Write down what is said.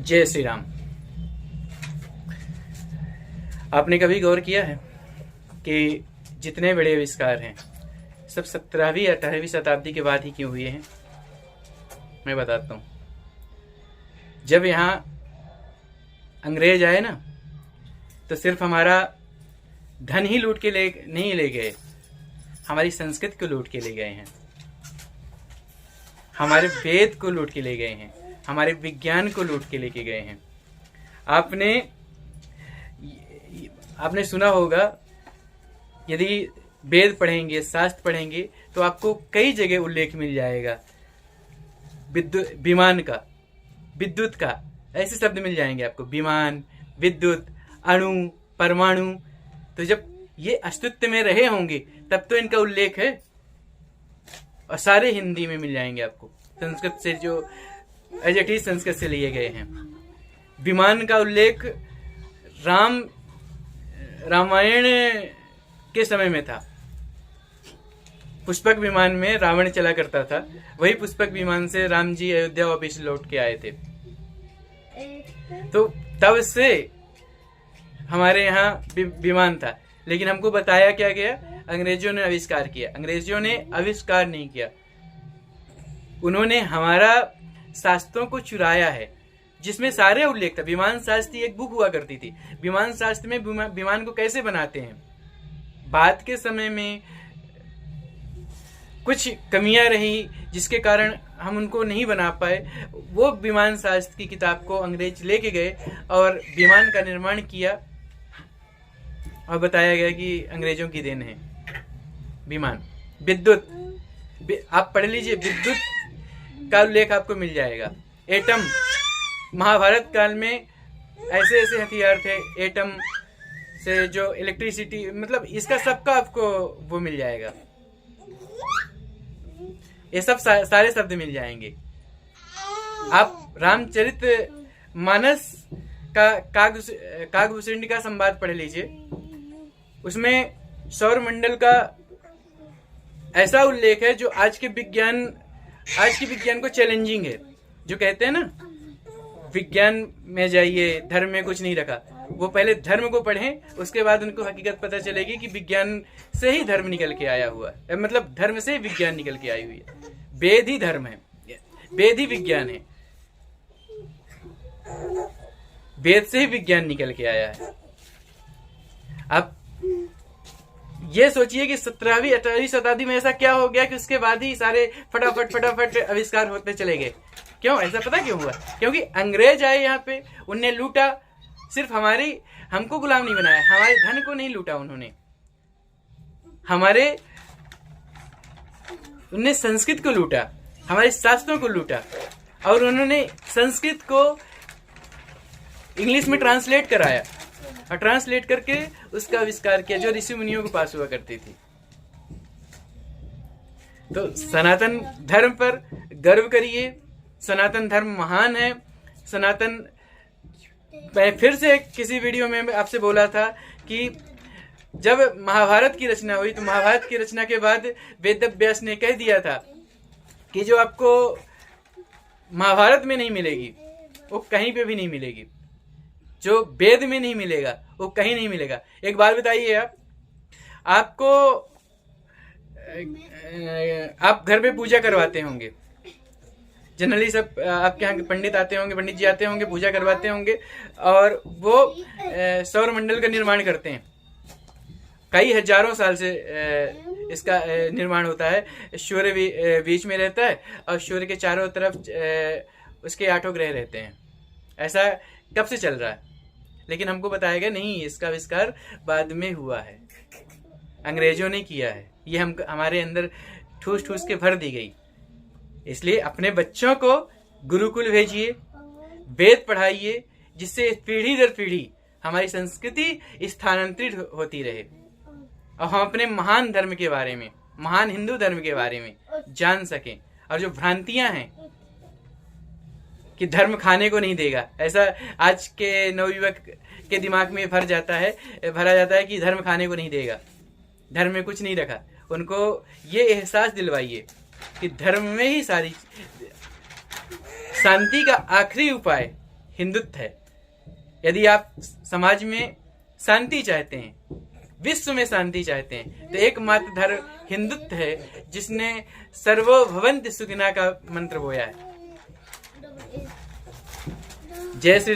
जय श्री राम। आपने कभी गौर किया है कि जितने बड़े आविष्कार हैं सब 17वीं 18वीं शताब्दी के बाद ही क्यों हुए हैं? मैं बताता हूँ। जब यहाँ अंग्रेज आए ना, तो सिर्फ हमारा धन ही लूट के नहीं ले गए, हमारी संस्कृति को लूट के ले गए हैं, हमारे वेद को लूट के ले गए हैं, हमारे विज्ञान को लूट के लेके गए हैं। आपने सुना होगा, यदि वेद पढ़ेंगे, शास्त्र पढ़ेंगे, तो आपको कई जगह उल्लेख मिल जाएगा विमान का, विद्युत का, ऐसे शब्द मिल जाएंगे आपको। विमान, विद्युत, अणु, परमाणु। तो जब ये अस्तित्व में रहे होंगे तब तो इनका उल्लेख है, और सारे हिंदी में मिल जाएंगे आपको। संस्कृत से जो एडजेक्टिव संस्कृत से लिए गए हैं। विमान का उल्लेख रामायण के समय में था। पुष्पक विमान में रावण चला करता था, वही पुष्पक विमान से राम जी अयोध्या वापस लौट के आए थे। तो तब से हमारे यहाँ विमान था, लेकिन हमको बताया क्या गया? अंग्रेजों ने आविष्कार किया। अंग्रेजों ने आविष्कार नहीं किया, उन्होंने हमारा शास्त्रों को चुराया है, जिसमें सारे उल्लेख था। विमान शास्त्र एक बुक हुआ करती थी। विमान शास्त्र में विमान को कैसे बनाते हैं, बाद के समय में कुछ कमियां रही जिसके कारण हम उनको नहीं बना पाए। वो विमान शास्त्र की किताब को अंग्रेज लेके गए और विमान का निर्माण किया, और बताया गया कि अंग्रेजों की देन है विमान। विद्युत, आप पढ़ लीजिए, विद्युत का उल्लेख आपको मिल जाएगा। एटम, महाभारत काल में ऐसे ऐसे हथियार थे, एटम से जो इलेक्ट्रिसिटी, मतलब इसका सबका आपको वो मिल जाएगा। ये सब सारे शब्द मिल जाएंगे। आप रामचरित मानस का काकभूषणी का संवाद पढ़ लीजिए, उसमें सौरमंडल का ऐसा उल्लेख है जो आज के विज्ञान को चैलेंजिंग है। जो कहते हैं ना, विज्ञान में जाइए, धर्म में कुछ नहीं रखा। वो पहले धर्म को पढ़ें, उसके बाद उनको हकीकत पता चलेगी कि विज्ञान से ही धर्म निकल के आया हुआ है, मतलब धर्म से ही विज्ञान निकल के आई हुई है। वेद ही धर्म है, वेद ही विज्ञान है, वेद से ही विज्ञान निकल के आया है। आप ये सोचिए कि 17वीं 18वीं शताब्दी में ऐसा क्या हो गया कि उसके बाद ही सारे फटाफट आविष्कार होते चले गए। क्यों ऐसा पता क्यों हुआ? क्योंकि अंग्रेज आए यहाँ पे, उनने लूटा। सिर्फ हमको गुलाम नहीं बनाया, हमारे धन को नहीं लूटा उन्होंने, उन्होंने संस्कृत को लूटा, हमारे शास्त्रों को लूटा, और उन्होंने संस्कृत को इंग्लिश में ट्रांसलेट कराया, और ट्रांसलेट करके उसका आविष्कार किया जो ऋषि मुनियों के पास हुआ करती थी। तो सनातन धर्म पर गर्व करिए, सनातन धर्म महान है। मैं फिर से किसी वीडियो में आपसे बोला था कि जब महाभारत की रचना हुई, तो महाभारत की रचना के बाद वेदव्यास ने कह दिया था कि जो आपको महाभारत में नहीं मिलेगी वो कहीं पे भी नहीं मिलेगी, जो वेद में नहीं मिलेगा वो कहीं नहीं मिलेगा। एक बात बताइए, आप घर पे पूजा करवाते होंगे, जनरली सब आपके यहाँ पंडित आते होंगे, पंडित जी आते होंगे, पूजा करवाते होंगे, और वो सौरमंडल का निर्माण करते हैं। कई हजारों साल से इसका निर्माण होता है। सूर्य बीच में रहता है और सूर्य के चारों तरफ उसके 8 ग्रह रहते हैं। ऐसा कब से चल रहा है, लेकिन हमको बताया गया नहीं, इसका आविष्कार बाद में हुआ है, अंग्रेजों ने किया है। ये हमारे अंदर ठूस ठूस के भर दी गई। इसलिए अपने बच्चों को गुरुकुल भेजिए, वेद पढ़ाइए, जिससे पीढ़ी दर पीढ़ी हमारी संस्कृति स्थानांतरित होती रहे, और हम अपने महान धर्म के बारे में, महान हिंदू धर्म के बारे में जान सकें। और जो भ्रांतियां हैं कि धर्म खाने को नहीं देगा, ऐसा आज के नवयुवक के दिमाग में भरा जाता है कि धर्म खाने को नहीं देगा, धर्म में कुछ नहीं रखा। उनको ये एहसास दिलवाइए कि धर्म में ही सारी शांति का आखिरी उपाय हिंदुत्व है। यदि आप समाज में शांति चाहते हैं, विश्व में शांति चाहते हैं, तो एकमात्र धर्म हिंदुत्व है जिसने सर्वो भवन्ति सुखिनः का मंत्र बोया है। जय श्री